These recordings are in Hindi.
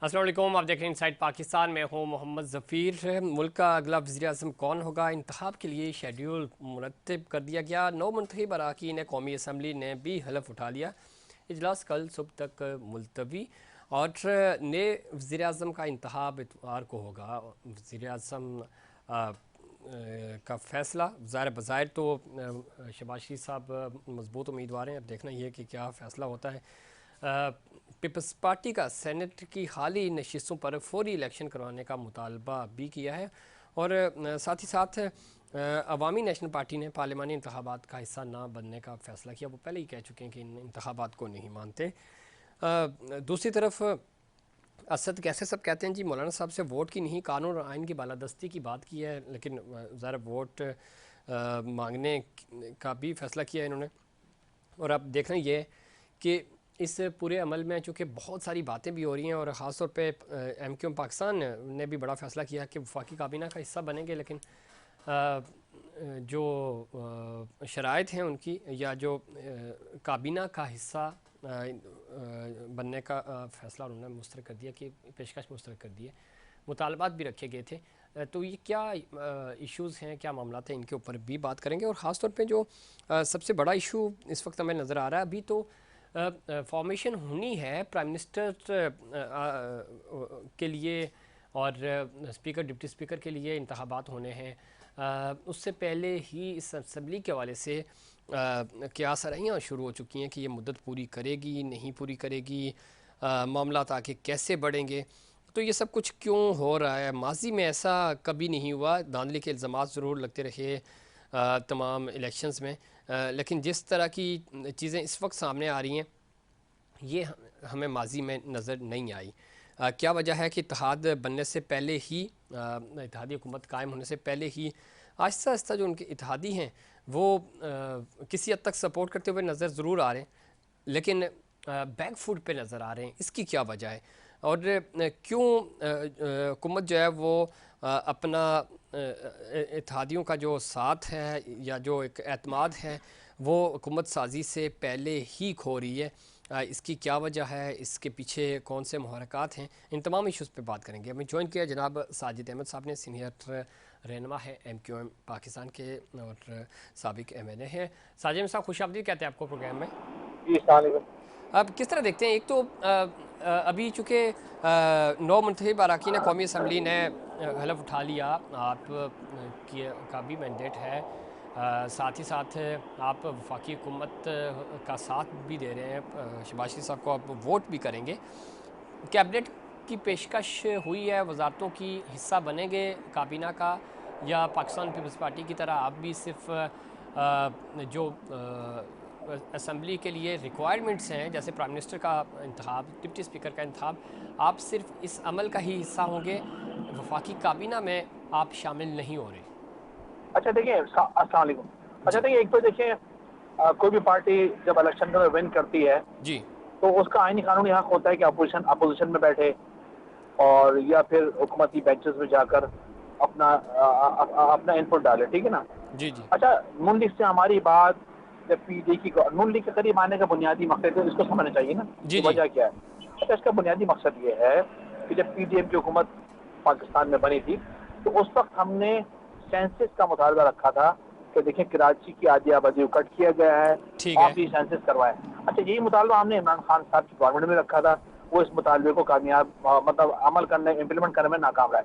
अस्सलाम वालेकुम, आप देख रहे हैं इनसाइड पाकिस्तान में हूँ मोहम्मद ज़फ़ीर। मुल्क का अगला वज़ीर-ए-आज़म कौन होगा, इंतखाब के लिए शेड्यूल मुरतब कर दिया गया। 9 मुंतखब अरकान कौमी असम्बली ने भी हलफ उठा लिया। इजलास कल सुबह तक मुलतवी और नए वज़ीर-ए-आज़म का इंतखाब इतवार को होगा। वज़ीर-ए-आज़म का फ़ैसला ज़ाहिर बज़ाहिर तो शहबाज शरीफ साहब मजबूत उम्मीदवार हैं। अब देखना ये कि क्या फ़ैसला होता है। पीपल्स पार्टी का सेनेट की हाली नशिस्तों पर फौरी इलेक्शन करवाने का मुतालबा भी किया है और साथ ही साथ अवामी नेशनल पार्टी ने पार्लिमानी इंतखाबात का हिस्सा ना बनने का फ़ैसला किया। वो पहले ही कह चुके हैं कि इन इंतखाबात को नहीं मानते। दूसरी तरफ असद कैसे सब कहते हैं जी मौलाना साहब से वोट की नहीं, कानून और आइन की बालादस्ती की बात की है, लेकिन ज़रा वोट मांगने का भी फ़ैसला किया है इन्होंने। और अब देखना ये कि इस पूरे अमल में चूँकि बहुत सारी बातें भी हो रही हैं और ख़ास तौर पे MQM पाकिस्तान ने भी बड़ा फ़ैसला किया कि वफाकी काबीना का हिस्सा बनेंगे, लेकिन जो शराइत हैं उनकी या जो काबीना का हिस्सा बनने का फ़ैसला उन्होंने मुस्तरद कर दिया कि पेशकश मुस्तरद कर दिए। मुतालबात भी रखे गए थे। तो ये क्या इश्यूज़ हैं, क्या मामला हैं, इनके ऊपर भी बात करेंगे। और ख़ास तौर पे जो सबसे बड़ा इशू इस वक्त हमें नज़र आ रहा है, अभी तो फॉर्मेशन होनी है प्राइम मिनिस्टर के लिए और स्पीकर डिप्टी स्पीकर के लिए इंतखाबात होने हैं। उससे पहले ही इस असम्बली के हवाले से क्या सराहियाँ शुरू हो चुकी हैं कि ये मुद्दत पूरी करेगी नहीं पूरी करेगी, मामला आगे कैसे बढ़ेंगे। तो ये सब कुछ क्यों हो रहा है? माजी में ऐसा कभी नहीं हुआ। धांधली के इल्ज़ाम ज़रूर लगते रहे तमाम इलेक्शंस में, लेकिन जिस तरह की चीज़ें इस वक्त सामने आ रही हैं ये हमें माजी में नज़र नहीं आई। क्या वजह है कि इत्तेहाद बनने से पहले ही, इत्तेहादी हुकूमत कायम होने से पहले ही आहिस्ता आहिस्ता जो उनके इत्तेहादी हैं वो किसी हद तक सपोर्ट करते हुए नज़र ज़रूर आ रहे हैं, लेकिन बैक फुट पे नज़र आ रहे हैं। इसकी क्या वजह है और क्यों हुकूमत जो है वो अपना इत्तेहादियों का जो साथ है या जो एक एतमाद है वो हुकूमत साजी से पहले ही खो रही है? इसकी क्या वजह है, इसके पीछे कौन से मुहरकात हैं, इन तमाम इशूज़ पे बात करेंगे। हमें ज्वाइन किया जनाब साजिद अहमद साहब ने, सीनियर रहनुमा है MQM पाकिस्तान के और साबिक MNA हैं। साजिद साहब खुश आमदीद कहते हैं आपको प्रोग्राम में। अब किस तरह देखते हैं, एक तो अभी चूँकि 9 मुंतखब अरकान कौमी असम्बली ने हलफ उठा लिया, आप का भी मैंडेट है, साथ ही साथ आप वफाकी हुकूमत का साथ भी दे रहे हैं, शहबाज शरीफ साहब को आप वोट भी करेंगे। कैबिनेट की पेशकश हुई है, वजारतों की हिस्सा बनेंगे काबीना का, या पाकिस्तान पीपल्स पार्टी की तरह आप भी सिर्फ जो असम्बली के लिए रिक्वायरमेंट्स हैं जैसे प्राइम मिनिस्टर का इंतखाब, डिप्टी स्पीकर का इंतखाब, आप सिर्फ इस अमल का ही हिस्सा होंगे, वफाकी काबीना में आप शामिल नहीं हो रहे? अच्छा देखिए, अस्सलाम वालेकुम। अच्छा जी देखिए, एक तो देखिए कोई भी पार्टी जब इलेक्शन में विन करती है जी तो उसका आईनी कानूनी हक होता है कि अपोजिशन में बैठे और या फिर हुकूमती बेंचेस में जाकर अपना इनपुट डाले, ठीक है ना। जी जी अच्छा, नून लीग से हमारी बात जब पीडी की नून लीग के करीब आने का बुनियादी मकसद है, इसको समझना चाहिए ना जी कि जी वजह क्या है। अच्छा, इसका बुनियादी मकसद ये है कि जब PDM की हुकूमत पाकिस्तान में बनी थी तो उस वक्त हमने सेंसस का मुतालबा रखा था कि देखिए कराची की आधी आबादी को कट किया गया है, ठीक है। आप ये सेंसस करवाएं। अच्छा, यही मुतालबा हमने इमरान खान साहब की गवर्नमेंट में रखा था, वो इस मुतालबे को कामयाब मतलब अमल करने इम्प्लीमेंट करने में नाकाम रहा।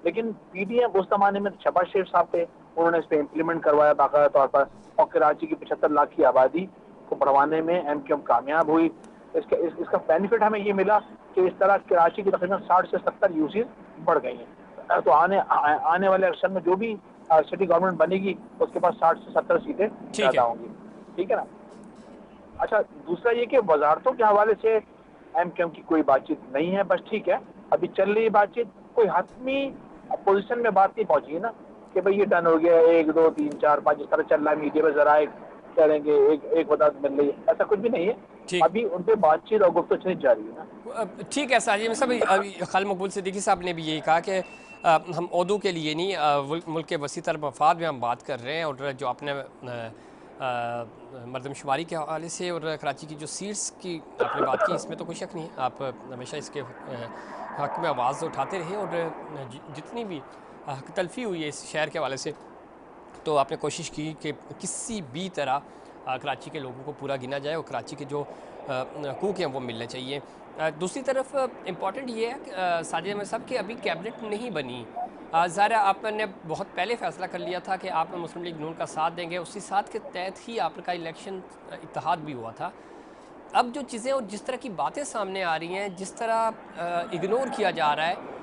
लेकिन PDM उस जमाने में शहबाज शरीफ साहब थे, उन्होंने इस पर इम्प्लीमेंट करवाया बाकायदा तौर पर, और कराची की 75 लाख की आबादी को बढ़वाने में MQM कामयाब हुई। इसका बेनिफिट हमें ये मिला कि इस तरह कराची की तकरीबन 60 से 70 यूसीज बढ़ गई हैं। तो आने वाले इलेक्शन में जो भी सिटी गवर्नमेंट बनेगी उसके पास 60 से 70 सीटें ठीक ज्यादा है। होंगी, ठीक है ना। अच्छा, दूसरा ये कि वजारतों के हवाले से MQM की कोई बातचीत नहीं है, बस ठीक है अभी चल रही है बातचीत, कोई हतमी पोजीशन में बात नहीं पहुंची है ना कि भाई ये डन हो गया 1 2 3 4 5 इस तरह चल रहा है, मीडिया में जरा करेंगे एक वजारत मिल रही है, ऐसा कुछ भी नहीं है। ठीक अभी उनपे बातचीत और गुफ्तगू जारी है ना। ठीक है साजिद साहब, अभी खाल मकबूल सिद्दीकी साहब ने भी यही कहा कि हम ओहदों के लिए नहीं, मुल्क के वसी तर मफाद में हम बात कर रहे हैं। और जो आपने मरदमशुमारी के हवाले से और कराची की जो सीट्स की आपने बात की, इसमें तो कोई शक नहीं है, आप हमेशा इसके हक़ में आवाज़ उठाते रहे और जितनी भी हक़ तलफ़ी हुई है इस शहर के हवाले से, तो आपने कोशिश की कि किसी भी तरह कराची के लोगों को पूरा गिना जाए और कराची के जो हकूक़ हैं वो मिलने चाहिए। दूसरी तरफ इम्पॉर्टेंट ये है कि साजिद अहमद साहब कि अभी कैबिनेट नहीं बनी। ज़ाहिर है आपने बहुत पहले फ़ैसला कर लिया था कि आप मुस्लिम लीग नून का साथ देंगे, उसी साथ के तहत ही आपका इलेक्शन इत्तेहाद भी हुआ था। अब जो चीज़ें और जिस तरह की बातें सामने आ रही हैं, जिस तरह इग्नोर किया जा रहा है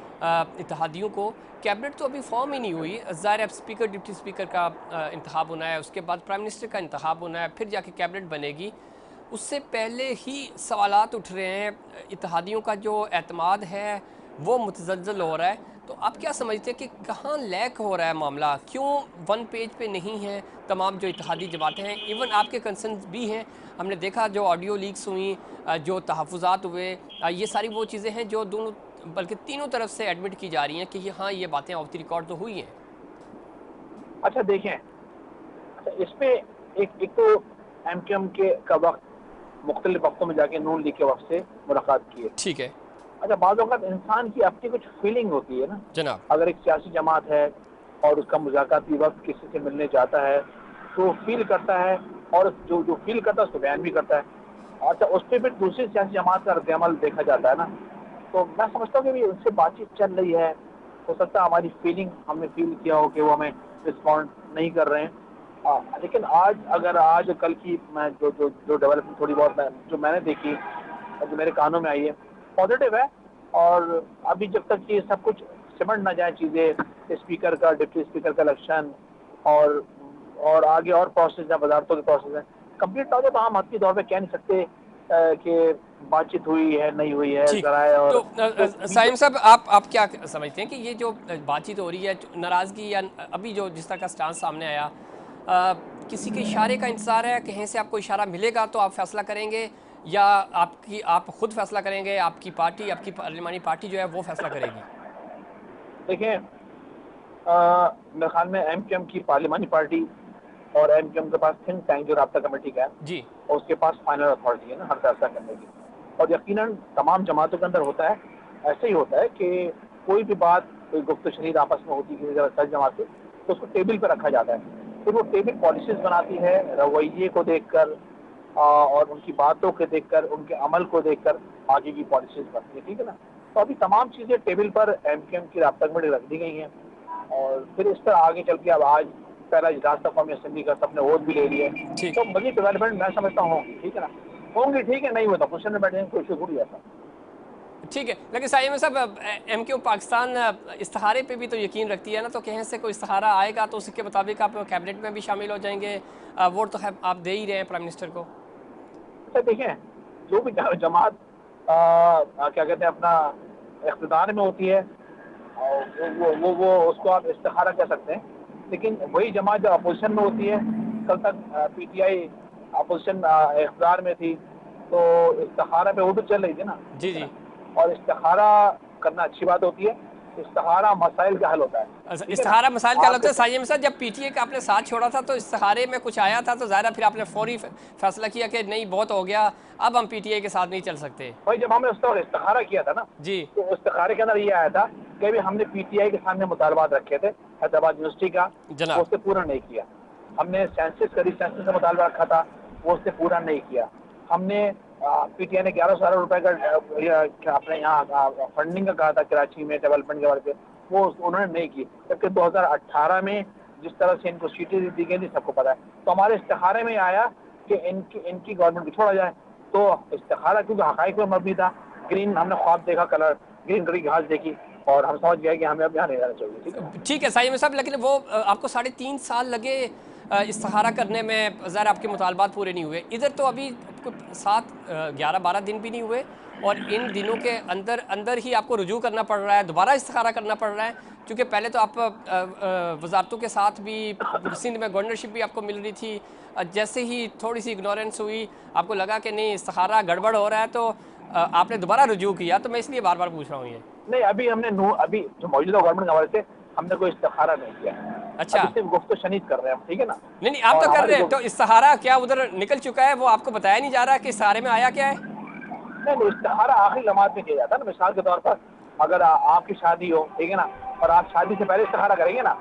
इत्तेहादियों को, कैबिनेट तो अभी फॉर्म ही नहीं हुई। ज़ाहिर है अब स्पीकर डिप्टी स्पीकर का इंतखाब होना है, उसके बाद प्राइम मिनिस्टर का इंतखाब होना है, फिर जाके कैबिनेट बनेगी। उससे पहले ही सवालात उठ रहे हैं, इत्तेहादियों का जो एतमाद है वो मुतज़लज़ल हो रहा है। तो आप क्या समझते हैं कि कहाँ लैक हो रहा है मामला, क्यों वन पेज पे नहीं है तमाम जो इत्तेहादी जमातें हैं? इवन आपके कंसर्न भी हैं, हमने देखा जो ऑडियो लीक्स हुई, जो तहफ़्फ़ुज़ात हुए, ये सारी वो चीज़ें हैं जो दोनों बल्कि तीनों तरफ से एडमिट की जा रही हैं कि ये हाँ, ये बातें ऑफ द रिकॉर्ड तो हुई हैं। अच्छा देखें, अच्छा इस पे एक तो एमकेएम के का वक्त मुख्तलिफ वक्तों में जाके नून लीग के वक्त से मुलाकात की है। ठीक है अच्छा बाज़ औक़ात इंसान की अपनी कुछ फीलिंग होती है ना, जनाब। अगर एक सियासी जमात है और उसका मुज़ाकराती वक्त किसी से मिलने जाता है तो फील करता है, और जो जो फील करता है उसको बयान भी करता है। अच्छा उस पर फिर दूसरी सियासी जमात का रद्द-ए-अमल देखा जाता है ना, तो मैं समझता हूँ कि उनसे बातचीत चल रही है, हो सकता है हमारी फीलिंग हमने फील किया हो कि वो हमें रिस्पॉन्ड नहीं कर रहे हैं। लेकिन आज कल की मैं जो डेवलपमेंट थोड़ी बहुत जो मैंने देखी, जो मेरे कानों में आई है, पॉजिटिव है। और अभी जब तक ये सब कुछ सिमट ना जाए चीज़ें, स्पीकर का डिप्टी स्पीकर का इलेक्शन और आगे और प्रोसेस है, वजारतों के प्रोसेस हैं, कंप्लीट ना हो जाए तो हम हद दौर पे कह नहीं सकते कि बातचीत हुई है नहीं हुई है ठीक। ज़राए तो और तो साइम साहब आप क्या समझते हैं कि ये जो बातचीत हो रही है, नाराज़गी या अभी जो जिस तरह का स्टांस सामने आया, किसी के इशारे का इंतज़ार है, कहीं से आपको इशारा मिलेगा तो आप फैसला करेंगे, या आप खुद फैसला करेंगे, आपकी पार्टी, आपकी पार्लिमानी पार्टी जो है वो फैसला करेगी? देखें, मेरे ख्याल में एमकेएम की पार्लिमानी पार्टी और एमकेएम के पास थिंक टैंक जो राब्ता कमेटी का है, जी और उसके पास फाइनल अथॉरिटी है ना हर फैसला करने की। और यकीनन तमाम जमातों के अंदर होता है, ऐसे ही होता है कि कोई भी बात, कोई गुफ्त शनीद आपस में होती है किसी जमात से, तो उसको टेबल पर रखा जाता है। फिर वो टेबल पॉलिसीज बनाती है रवैये को देखकर और उनकी बातों को देखकर, उनके अमल को देखकर आगे की पॉलिसीज बनती है, ठीक है ना। तो अभी तमाम चीज़ें टेबल पर एमकेएम की राब्ता कमेटी रख दी गई हैं, और फिर इस पर आगे चल के अब आज पहला इजलास था कौमी असम्बली का, सबने वोट भी ले लिया है, ठीक तो मजीद डेवलपमेंट मैं समझता हूँ होंगी, ठीक है ना, होंगी, ठीक है, नहीं हुआ तो क्वेश्चन में बैठे कोई इशू थोड़ी ऐसा। ठीक है। लेकिन साइम साहब, एमक्यू पाकिस्तान इस्तिहारे पे भी तो यकीन रखती है ना, तो कहीं से कोई इस्तिहारा आएगा तो उसके मुताबिक आप कैबिनेट में भी शामिल हो जाएंगे। वोट तो है आप दे ही रहे हैं प्राइम मिनिस्टर को। अच्छा देखें, जो भी जमात क्या कहते हैं अपना इख्तिदार में होती है, वो उसको आप इस्तिखारा कह सकते हैं, लेकिन वही जमात जब अपोजिशन में होती है, कल तक पीटीआई अपोजिशन इख्तिदार में थी, तो इस्तिखारा पे वो तो चल रही थी ना, जी जी। और इस्तिखारा करना अच्छी बात होती है, इस्तिखारा मसाइल का हल होता है। अच्छा, इस्तिहारा मसाइल का होता है। साइम साहब, जब पीटीए का आपने साथ छोड़ा था तो इस्तिहारे में कुछ आया था, तो ज़ाहिर फिर आपने फौरी फैसला किया कि नहीं बहुत हो गया, अब हम पीटीए के साथ नहीं चल सकते। भाई जब हमने उसका इस्तिखारा किया था ना, जी तो इस्तिखारे के अंदर ये आया था कि भी हमने पीटीआई के सामने मुतालबात रखे थे हैदराबाद यूनिवर्सिटी का, वो जनाब। उसने पूरा नहीं किया। हमने सेंसस का मुतालबा रखा था, वो उसने पूरा नहीं किया। हमने पीटीआई ने 1100 रुपए का अपने यहाँ फंडिंग का कहा था कराची में डेवलपमेंट के बारे में, वो उन्होंने नहीं की। जबकि 2018 में जिस तरह से इनको सीटें दी गई थी सबको पता है। तो हमारे इस्तिखारे में आया कि इनकी गवर्नमेंट को छोड़ा जाए, तो इस्तिखारा क्योंकि हकाइक में मबनी था, ग्रीन हमने ख्वाब देखा, कलर ग्रीन कलर की घास देखी, और हम समझ गए कि हमें अब यहाँ नहीं रहना चाहिए। ठीक है साइम साहब, लेकिन वो आपको 3.5 साल लगे इस्तिहारा करने में, ज़रा आपके मुतालबात पूरे नहीं हुए। इधर तो अभी 11-12 दिन भी नहीं हुए, और इन दिनों के अंदर अंदर ही आपको रुजू करना पड़ रहा है, दोबारा इस्तिहारा करना पड़ रहा है, क्योंकि पहले तो आप वजारतों के साथ भी सिंध में गवर्नरशिप भी आपको मिल रही थी। जैसे ही थोड़ी सी इग्नोरेंस हुई, आपको लगा कि नहीं इस्तिहारा गड़बड़ हो रहा है, तो आपने दोबारा रुजू किया। तो मैं इसलिए बार बार पूछ रहा हूँ ये। नहीं, अभी जो मौजूदा गवर्नमेंट के हवाले से हमने कोई इस्तिखारा नहीं किया। अच्छा, अभी सिर्फ गुफ्त शनीद कर रहे हैं हम, ठीक है ना। नहीं आप तो कर रहे हैं, तो इस्तिहारा क्या उधर निकल चुका है, वो आपको बताया नहीं जा रहा कि इस्तिहारे में आया क्या है? नहीं, इस्तिखारा आखिरी लम्हात में किया जाता है ना। मिसाल के तौर पर अगर आपकी शादी हो, ठीक है ना, और आप शादी से पहले इस्तिखारा करेंगे ना,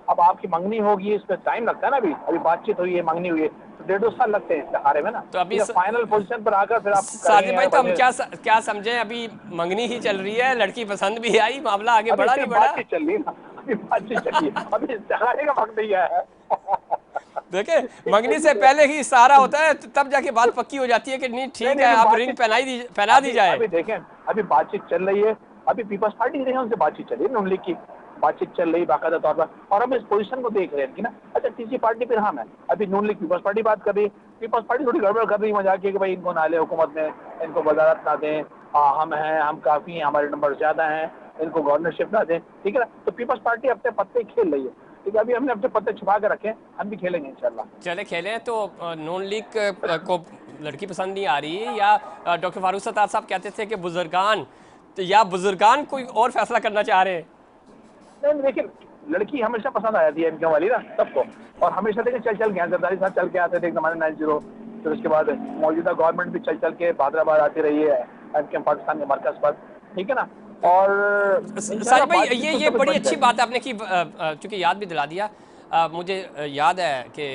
अब आपकी मंगनी होगी, इसमें टाइम लगता है ना, अभी बातचीत हुई है, मंगनी हुई है, तो 1.5 साल लगते हैं इस्तिखारे में ना। तो अभी फाइनल पोजीशन पर आकर फिर आप साजिद करेंगे भाई, यार तो हम बड़े। क्या समझें, अभी मंगनी ही चल रही है, लड़की पसंद भी आई, मामला आगे अभी बढ़ा नहीं सिर्फ बढ़ा? बातचीत चल रही है ना, अभी बातचीत चल रही है, अभी इस्तिखारे का वक्त नहीं आया है। देखे, मंगनी से पहले ही सहारा होता है, तो तब जाके बात पक्की हो जाती है कि नहीं नहीं ठीक नहीं, है, अभी अब रिंग बातचीत, पहना दी अभी जाए। अभी देखें, अभी बातचीत चल रही है, अभी पीपल्स पार्टी की देखें, उनसे बातचीत चल रही है, नून लीग की बातचीत चल रही है बाकायदा तौर पर, और हम इस पोजीशन को देख रहे हैं कि ना, अच्छा तीसरी पार्टी फिर हम है, अभी नून लीग पीपल्स पार्टी बात कर रही है, पीपल्स पार्टी थोड़ी गड़बड़ कर रही है मजाक कि भाई इनको ना ले हुकूमत में, इनको वजारत ना दें, हम हैं, हम काफ़ी हैं, हमारे नंबर ज़्यादा हैं, इनको गवर्नरशिप ना दें, ठीक है ना, तो पीपल्स पार्टी अपने पत्ते खेल रही है, ठीक है, अभी हमने अपने पत्ते छुपा के रखे हैं, हम भी खेलेंगे इंशाल्लाह। चले खेलें। तो नून लीग को लड़की पसंद नहीं आ रही, या डॉक्टर फारूक सत्तार साहब कहते थे कि बुजुर्गान, तो या बुजुर्गान कोई और फैसला करना चाह रहे हैं? नहीं देखिए, लड़की हमेशा पसंद आ जाती है एमक्यू वाली ना सबको, और हमेशा देखिए चल चल के जरदारी साहब चल के आते थे एक जमाने 90, फिर उसके बाद मौजूदा गवर्नमेंट भी चल चल के हैदराबाद आती रही है एमक्यू पाकिस्तान के मरकज पर, ठीक है ना, और साजिद इंशाल्लाह भाई, बातचीत तो ये सब कुछ बड़ी बन अच्छी जाएगा। बात आपने की, चूंकि याद भी दिला दिया। मुझे याद है कि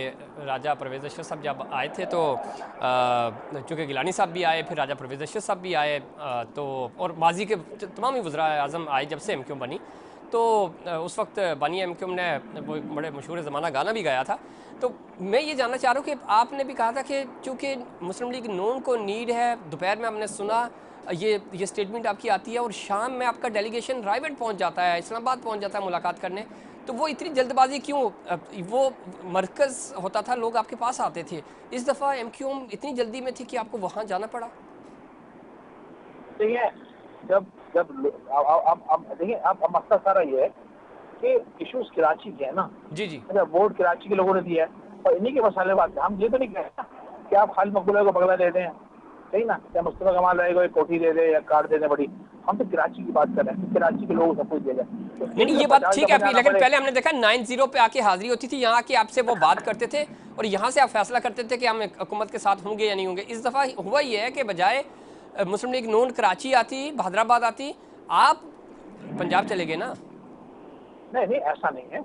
राजा परवेज़ अशरफ साहब जब आए थे, तो चूँकि गिलानी साहब भी आए, फिर राजा परवेज़ अशरफ साहब भी आए, तो और माजी के तमाम ही वज़रा आज़म आए जब से एमक्यू बनी, तो उस वक्त बानी एमक्यू ने वो बड़े मशहूर ज़माना गाना भी गाया था। तो मैं ये जानना चाह रहा हूँ कि आपने भी कहा था कि चूँकि मुस्लिम लीग नून को नीड है, दोपहर में हमने सुना ये स्टेटमेंट आपकी आती है, और शाम में आपका डेलीगेशन रायवेंट पहुंच जाता है, इस्लामाबाद पहुंच जाता है मुलाकात करने, तो वो इतनी जल्दबाजी क्यों? वो मरकज़ होता था, लोग आपके पास आते थे, इस दफ़ा एमक्यूएम इतनी जल्दी में थी कि आपको वहाँ जाना पड़ा? देखिए, जब जब अब देखिए, अब मसला सारा ये है कि इश्यूज कराची के है ना, जी जी। अच्छा वोट कराची के लोगों ने दिया है, और इन्हीं के मसाले बात है, हम ये तो नहीं कह रहे कि आप खालिद मकबूल को बगला दे दें, सही ना, या मुस्तफा कमाल रहेगा एक कोठी दे दे या कार दे दे बड़ी, हम तो कराची की बात कर रहे हैं कि कराची के लोगों को सब कुछ दिया जाए, तो नहीं इनको नहीं, तो ये बात 50 ठीक है दफा आपकी, जाना लेकिन पड़े। पहले हमने देखा 9-0 पे आके हाजिरी होती थी, यहाँ की आपसे वो बात करते थे, और यहाँ से आप फैसला करते थे कि हम हुकूमत के साथ होंगे या नहीं होंगे। इस दफ़ा हुआ ये है कि बजाय मुस्लिम लीग नून कराची आती, हैदराबाद आती, आप पंजाब चले गए ना? नहीं नहीं, ऐसा नहीं है,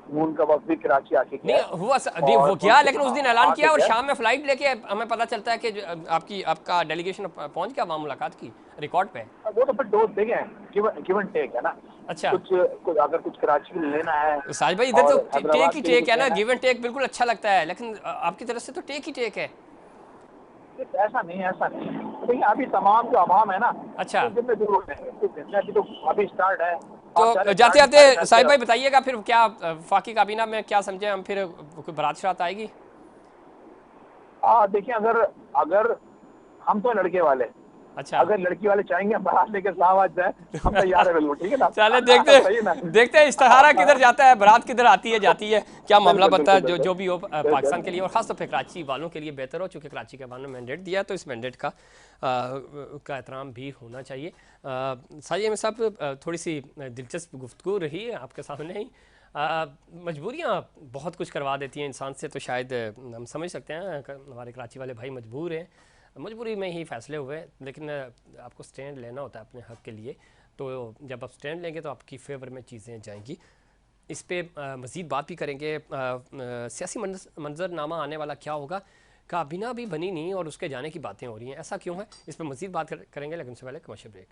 नून का वक्त भी कराची आके गया नहीं है, हुआ नहीं, वो और किया, लेकिन उस दिन ऐलान आके किया, और गया, शाम में फ्लाइट लेके हमें पता चलता है कि आपका डेलीगेशन पहुंच गया वहाँ, मुलाकात की रिकॉर्ड पे। वो तो फिर डोज देखें, गिव एंड टेक है ना, अच्छा कुछ अगर कुछ कराची के लिए लेना है साजिद भाई, इधर तो और टेक हैदराबाद ही के लिए टेक कुछ है ना, लेना है, गिव एंड टेक बिल्कुल अच्छा लगता है, लेकिन आपकी तरफ से तो टेक ही टेक है। ऐसा नहीं है, ऐसा नहीं है, देखिए अभी तमाम जो अवाम है ना, अच्छा, तो जिनमें दूर हो जाएंगे, अभी तो अभी स्टार्ट है, आप तो चाहे जाते स्टार्ट में सारे जाते फैसले साहिब भाई रख। बताइएगा फिर क्या फाकी काबीना में क्या समझे हम, फिर कोई बारात शरात आएगी? देखिए, अगर अगर हम तो लड़के वाले, अच्छा अगर लड़की वाले चाहेंगे बारात लेके इस्लामाबाद जाए, हम तैयार है बिल्कुल, ठीक है ना। चले सही है ना। देखते हैं इस्तिखारा किधर जाता है, बारात किधर आती है जाती है, क्या मामला बिल्कुल बनता है, बिल्कुल जो बिल्कुल जो भी हो पाकिस्तान के लिए, और बिल्कुल। ख़ासतौर पर कराची वालों के लिए बेहतर हो, चूँकि कराची के वालों ने मैंडेट दिया है, तो इस मैंडेट का एहतराम भी होना चाहिए। साजिद अहमद साहब, थोड़ी सी दिलचस्प गुफ्तगू रही है आपके सामने ही। मजबूरियाँ बहुत कुछ करवा देती हैं इंसान से, तो शायद हम समझ सकते हैं हमारे कराची वाले भाई मजबूर हैं, मजबूरी में ही फ़ैसले हुए, लेकिन आपको स्टैंड लेना होता है अपने हक़ के लिए, तो जब आप स्टैंड लेंगे तो आपकी फेवर में चीज़ें जाएंगी। इस पे मज़ीद बात भी करेंगे, सियासी मंजरनामा आने वाला क्या होगा, काबीना भी बनी नहीं और उसके जाने की बातें हो रही हैं, ऐसा क्यों है, इस पर मज़ीद बात करेंगे, लेकिन उससे पहले कमर्शियल ब्रेक।